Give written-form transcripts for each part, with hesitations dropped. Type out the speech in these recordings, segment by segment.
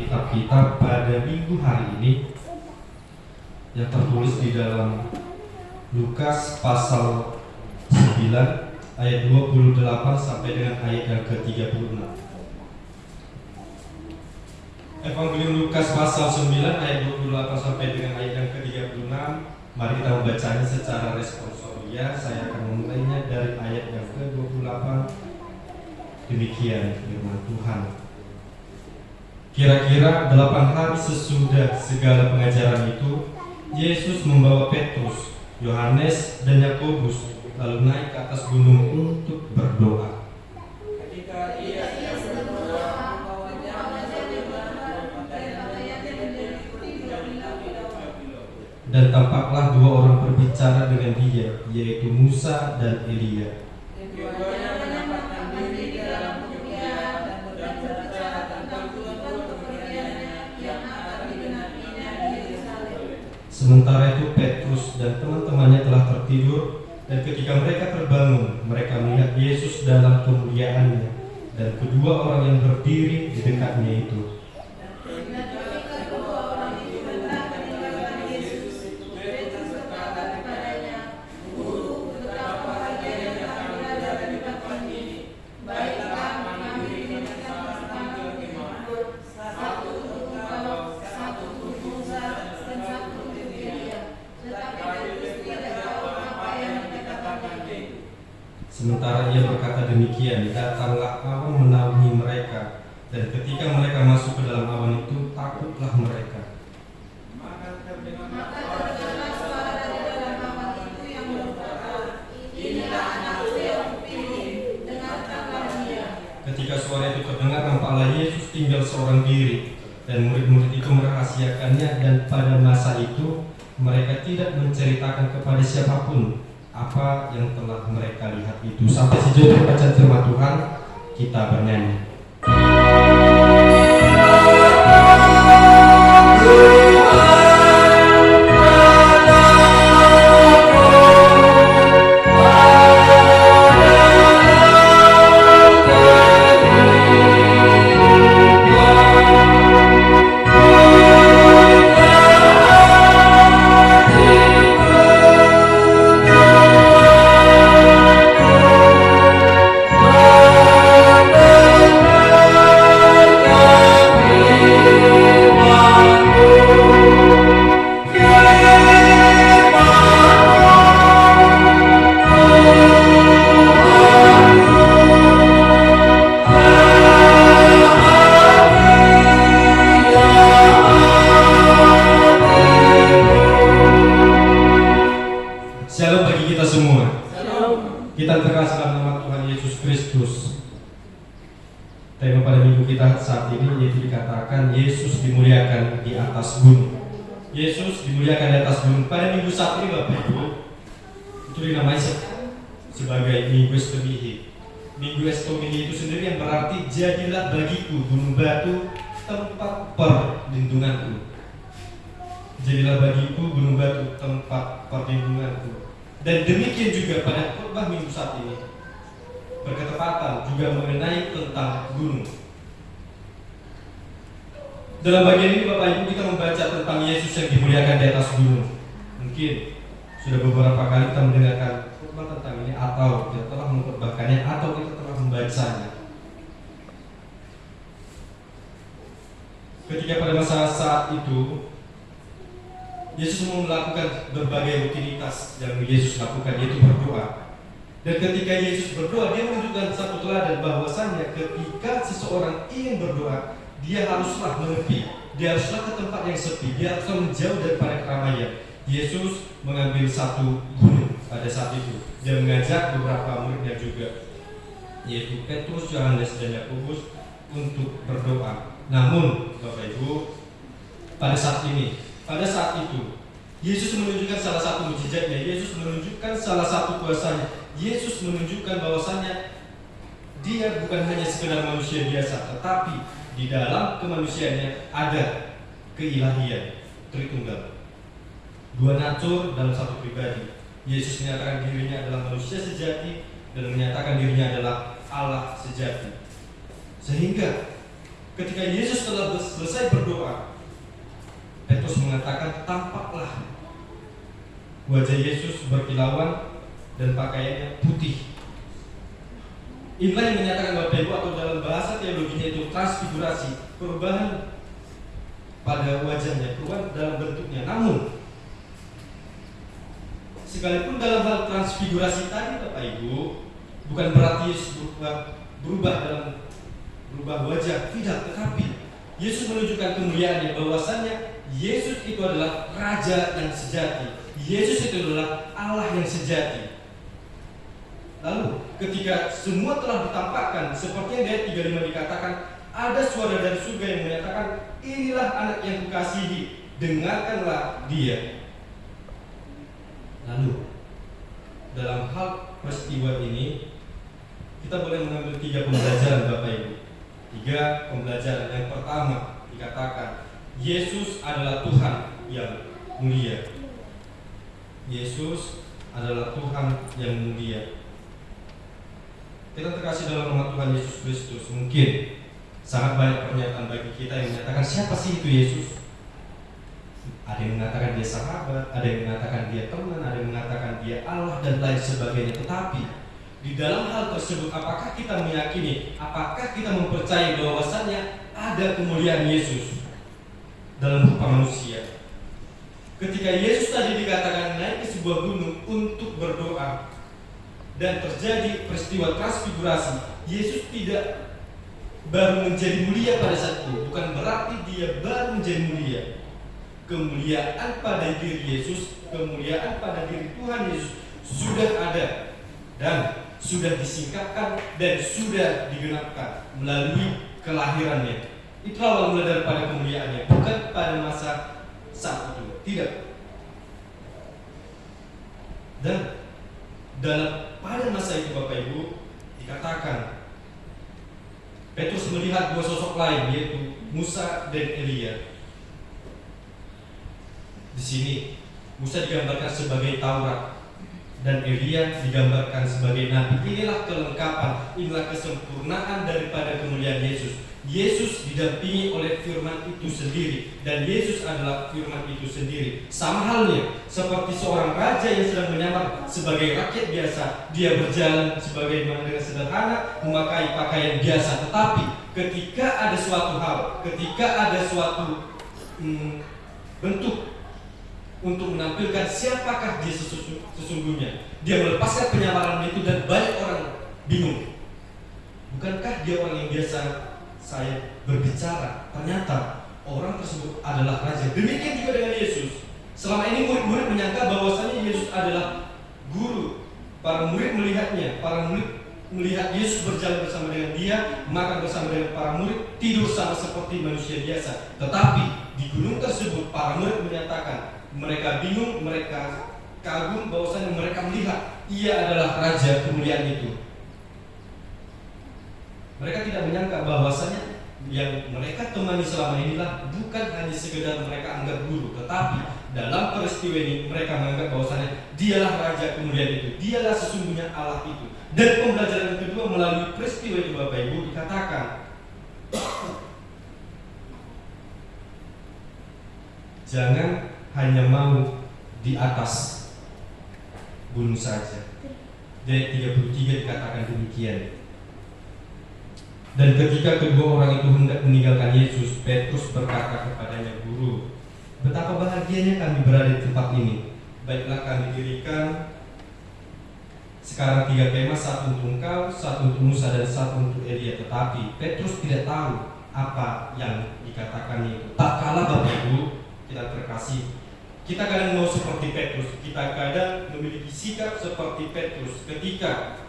Alkitab kita pada minggu hari ini yang tertulis di dalam Lukas pasal 9 ayat 28 sampai dengan ayat yang ke-36. Evangelium Lukas pasal 9 ayat 28 sampai dengan ayat yang ke-36. Mari kita membacanya secara responsoria. Saya akan memulainya dari ayat yang ke-28. Demikian firman Tuhan. Kira-kira 8 hari sesudah segala pengajaran itu, Yesus membawa Petrus, Yohanes, dan Yakobus lalu naik ke atas gunung untuk berdoa. Ketika ia sedang berdoa, dan tampaklah dua orang berbicara dengan dia, yaitu Musa dan Elia. keduanya menempatkan diri dalam kemuliaan dan berbicara tentang tujuan pekerjaannya yang akan digenapinya di Yerusalem. Sementara itu Petrus dan teman-temannya telah tertidur, dan ketika mereka terbangun, mereka melihat Yesus dalam kemuliaannya dan kedua orang yang berdiri di dekatnya itu. Sementara ia berkata demikian, datanglah awan menaungi mereka, dan ketika mereka masuk ke dalam awan itu, takutlah mereka. Maka terdengar suara dari dalam awan itu yang berkata, "Inilah anakku yang kupilih, dengarkanlah dia." Ketika suara itu terdengar, nampaklah Yesus tinggal seorang diri, dan murid-murid itu merahasiakannya, dan pada masa itu mereka tidak menceritakan kepada siapapun apa yang telah mereka lihat itu. Sampai sejauh bacaan firman Tuhan, kita bernyanyi. Shalom bagi kita semua. Kita terkasih dalam nama Tuhan Yesus Kristus. Tema pada minggu kita saat ini yaitu dikatakan Yesus dimuliakan di atas gunung. Yesus dimuliakan di atas gunung. Pada minggu saat ini Bapak Ibu, itu dinamai sebagai Minggu Estomihi. Minggu Estomihi itu sendiri yang berarti jadilah bagiku gunung batu tempat perlindunganku. Jadilah bagiku gunung batu tempat perlindunganku. Dan demikian juga pada khotbah minggu saat ini berketepatan juga mengenai tentang gunung. Dalam bagian ini Bapak Ibu kita membaca tentang Yesus yang dimuliakan di atas gunung. Mungkin sudah beberapa kali kita mendengarkan khotbah tentang ini, atau kita telah mengkhotbahkannya, atau kita telah membacanya. Ketika pada masa saat itu Yesus mau melakukan berbagai rutinitas yang Yesus lakukan, yaitu berdoa. Dan ketika Yesus berdoa, dia menunjukkan satu teladan bahwasannya ketika seseorang ingin berdoa, dia haruslah menepi, dia haruslah ke tempat yang sepi, dia haruslah menjauh daripada keramaian. Yesus mengambil satu gunung pada saat itu. Dia mengajak beberapa muridnya juga, yaitu Petrus, Yohanes, dan Yakobus untuk berdoa. Namun, Bapak Ibu, pada saat itu, Yesus menunjukkan salah satu mukjizatnya. Yesus menunjukkan salah satu kuasanya. Yesus menunjukkan bahwasannya dia bukan hanya sekedar manusia biasa, tetapi di dalam kemanusiaannya ada keilahian, Tritunggal. Dua natur dalam satu pribadi. Yesus menyatakan dirinya adalah manusia sejati dan menyatakan dirinya adalah Allah sejati. Sehingga Ketika Yesus telah selesai berdoa, Petrus mengatakan, tampaklah wajah Yesus berkilauan dan pakaiannya putih. Inilah yang menyatakan Bapak Ibu, atau dalam bahasa teologinya itu transfigurasi, perubahan pada wajahnya, perubahan dalam bentuknya. Namun sekalipun dalam hal transfigurasi tadi Bapak Ibu, bukan berarti Yesus berubah wajah, tidak, tetapi Yesus menunjukkan kemuliaannya, bahwasannya Yesus itu adalah Raja yang sejati. Yesus itu adalah Allah yang sejati. Lalu ketika semua telah ditampakkan, seperti yang ayat 35 dikatakan, ada suara dari surga yang menyatakan, inilah anak yang kukasihi, dengarkanlah dia. Lalu dalam hal peristiwa ini, kita boleh mengambil 3 pembelajaran Bapak Ibu. 3 pembelajaran. Yang pertama dikatakan, Yesus adalah Tuhan yang mulia. Yesus adalah Tuhan yang mulia. Kita terkasih dalam nama Tuhan Yesus Kristus, mungkin sangat banyak pernyataan bagi kita yang menyatakan siapa sih itu Yesus. Ada yang mengatakan dia sahabat, ada yang mengatakan dia teman, ada yang mengatakan dia Allah dan lain sebagainya. Tetapi di dalam hal tersebut, apakah kita meyakini, apakah kita mempercayai bahwasannya ada kemuliaan Yesus dalam rupa manusia? Ketika Yesus tadi dikatakan naik ke sebuah gunung untuk berdoa dan terjadi peristiwa transfigurasi, Yesus tidak baru menjadi mulia pada saat itu. Bukan berarti dia baru menjadi mulia. Kemuliaan pada diri Yesus, kemuliaan pada diri Tuhan Yesus sudah ada dan sudah disingkapkan dan sudah digenapkan melalui kelahirannya. Itu awal mula daripada kemuliaannya, bukan pada masa saat itu. Tidak. Dan pada masa itu Bapak Ibu dikatakan Petrus melihat 2 sosok lain, yaitu Musa dan Elia. Di sini Musa digambarkan sebagai Taurat dan Elia digambarkan sebagai nabi. Inilah kelengkapan, inilah kesempurnaan daripada kemuliaan Yesus. Yesus didampingi oleh firman itu sendiri, dan Yesus adalah firman itu sendiri. Sama halnya seperti seorang raja yang sedang menyamar sebagai rakyat biasa. Dia berjalan sebagaimana dengan sederhana, memakai pakaian biasa. Tetapi ketika ada suatu hal, ketika ada suatu bentuk untuk menampilkan siapakah dia sesungguhnya, dia melepaskan penyamaran itu dan banyak orang bingung. Bukankah dia orang yang biasa saya berbicara? Ternyata orang tersebut adalah raja. Demikian juga dengan Yesus. Selama ini murid-murid menyangka bahwasanya Yesus adalah guru. Para murid melihatnya, para murid melihat Yesus berjalan bersama dengan dia, makan bersama dengan para murid, tidur sama seperti manusia biasa. Tetapi di gunung tersebut para murid menyatakan, mereka bingung, mereka kagum bahwasanya mereka melihat ia adalah raja kemuliaan itu. Mereka tidak menyangka bahwasanya yang mereka temani selama inilah bukan hanya sekedar mereka anggap guru, tetapi dalam peristiwa ini mereka menganggap bahwasanya dialah raja kemuliaan itu, dialah sesungguhnya Allah itu. Dan pembelajaran yang kedua melalui peristiwa itu Bapak Ibu dikatakan, jangan hanya mau di atas gunung saja. Dari 33 dikatakan demikian. Dan ketika kedua orang itu hendak meninggalkan Yesus, Petrus berkata kepadanya, Guru, betapa bahagianya kami berada di tempat ini. Baiklah kami dirikan sekarang 3 kemah, 1 untuk engkau, 1 untuk Musa, dan 1 untuk Elia. Tetapi Petrus tidak tahu apa yang dikatakannya itu. Tak kalah Bapak Ibu kita terkasih, kita kadang mau seperti Petrus, kita kadang memiliki sikap seperti Petrus ketika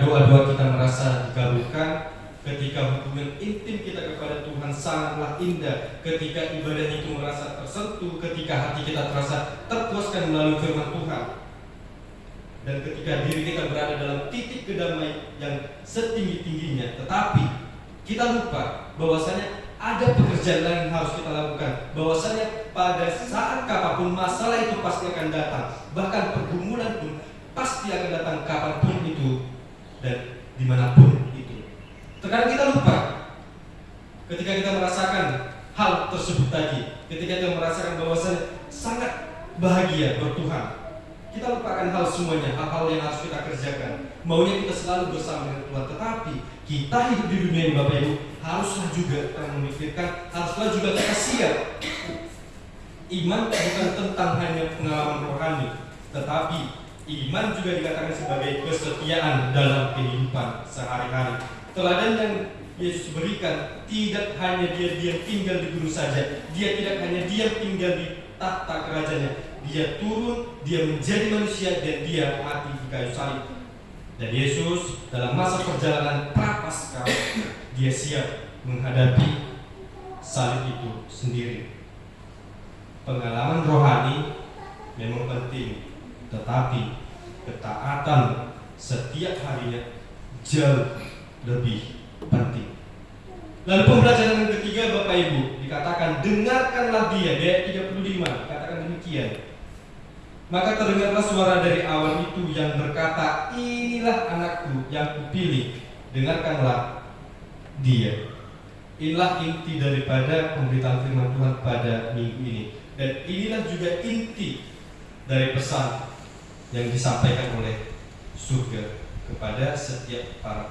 doa-doa kita merasa dikabulkan, ketika hubungan intim kita kepada Tuhan sangatlah indah, ketika ibadah itu merasa tersentuh, ketika hati kita terasa terpuaskan melalui firman Tuhan, dan ketika diri kita berada dalam titik kedamaian yang setinggi-tingginya. Tetapi kita lupa bahwasanya ada pekerjaan lain yang harus kita lakukan, bahwasanya pada saat kapanpun masalah itu pasti akan datang, bahkan pergumulan pun pasti akan datang kapanpun itu dan dimanapun itu. Terkadang kita lupa ketika kita merasakan hal tersebut tadi, ketika kita merasakan bahwasanya sangat bahagia bertuhan, kita lupakan hal semuanya, hal-hal yang harus kita kerjakan. Maunya kita selalu bersama dengan Tuhan, tetapi kita hidup di dunia ini, Bapak Ibu, haruslah juga kita memikirkan, haruslah juga kita siap. Iman bukan tentang hanya pengalaman rohani, tetapi iman juga dikatakan sebagai kesetiaan dalam kehidupan sehari-hari. Teladan yang Yesus berikan tidak hanya dia diam tinggal di gunung saja, dia tidak hanya diam tinggal di tahta kerajaannya, dia turun, dia menjadi manusia, dan dia mati di kayu salib. Dan Yesus dalam masa perjalanan prapaskah, dia siap menghadapi salib itu sendiri. Pengalaman rohani memang penting, tetapi ketaatan setiap harinya jauh lebih penting. Lalu pembelajaran yang ketiga, Bapak Ibu, dikatakan dengarkanlah dia, ayat 35, dikatakan demikian. Maka terdengarlah suara dari awan itu yang berkata, inilah anakku yang kupilih, dengarkanlah dia. Inilah inti daripada pemberitaan firman Tuhan pada minggu ini. Dan inilah juga inti dari pesan yang disampaikan oleh surga kepada setiap para